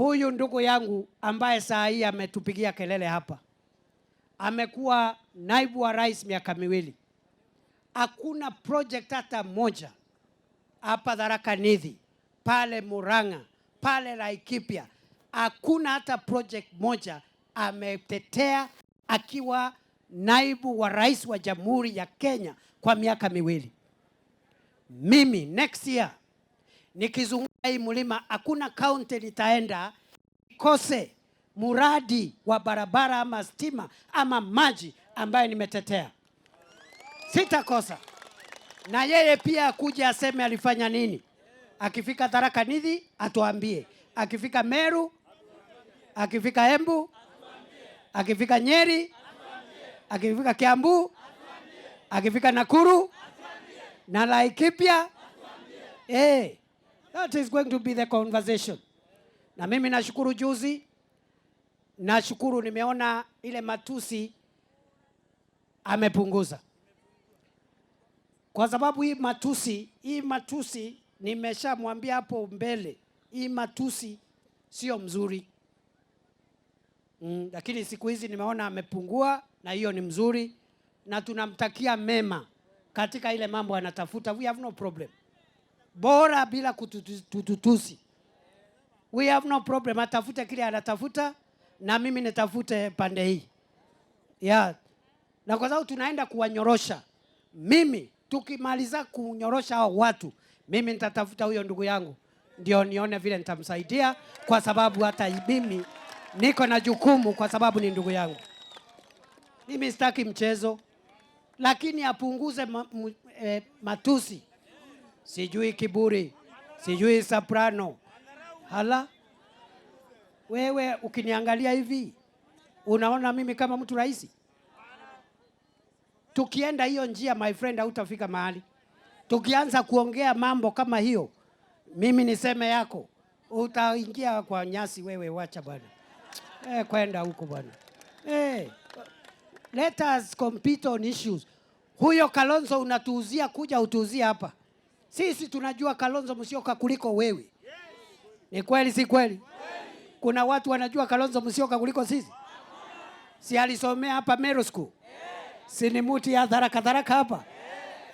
Huyu ndugu yangu ambaye saa hii ametupigia kelele hapa, amekuwa naibu wa rais miaka miwili. Hakuna project hata moja hapa Tharaka Nithi, pale Murang'a, pale Laikipia, hakuna hata project moja ametetea akiwa naibu wa rais wa Jamhuri ya Kenya kwa miaka miwili. Mimi next year nikizunguka hii mlima, hakuna county nitaenda kose muradi wa barabara ama stima ama maji ambaye nimetetea. Sitakosa. Na yeye pia akuja aseme alifanya nini. Akifika Tharaka Nithi atuambie. Akifika Meru, akifika Embu, akifika Nyeri, akifika Kiambu, akifika Nakuru na Laikipia. That is going to be the conversation. Na mimi nashukuru juzi, nashukuru nimeona ile matusi amepunguza. Kwa sababu hii matusi nimeshamwambia hapo mbele, hii matusi sio mzuri. Lakini siku hizi nimeona amepungua na hiyo ni mzuri, na tunamtakia mema katika ile mambo anatafuta. We have no problem. Bora bila kututusi. We have no problem. Atafute kile anatafuta na mimi nitafute pande hii. Yeah. Na kwa sababu tunaenda kuwanyorosha. Mimi tukimaliza kunyorosha hao watu, mimi nitatafuta huyo ndugu yangu ndio nione vile nitamsaidia, kwa sababu hata mimi niko na jukumu, kwa sababu ni ndugu yangu. Mimi sitaki mchezo, lakini apunguze matusi. Sijui kiburi, sijui soprano. Hala, wewe ukiniangalia hivi unaona mimi kama mtu rahisi? Tukienda hiyo njia, my friend, hautafika mahali. Tukianza kuongea mambo kama hiyo, mimi niseme yako, utaingia kwa nyasi wewe. Wacha bwana. Kwenda huko bwana. Let us compete on issues. Huyo Kalonzo unatuuzia, kuja utuuzia hapa. Sisi tunajua Kalonzo Musyoka kuliko wewe. Ni kweli si kweli? Kuna watu wanajua Kalonzo Musyoka kuliko sisi? Si alisomea hapa Meru School? Si ni mtu ya Tharaka hapa?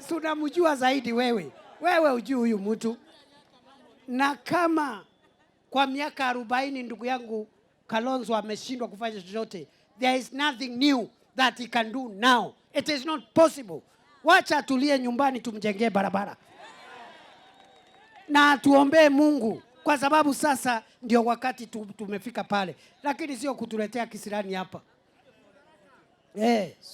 Tunamjua zaidi wewe. Wewe hujui huyu mtu. Na kama kwa miaka 40 ndugu yangu Kalonzo ameshindwa kufanya chochote, there is nothing new that he can do now. It is not possible. Wacha tulie nyumbani tumjengee barabara. Na tuombee Mungu, kwa sababu sasa ndio wakati tumefika pale. Lakini sio kutuletea kisirani hapa.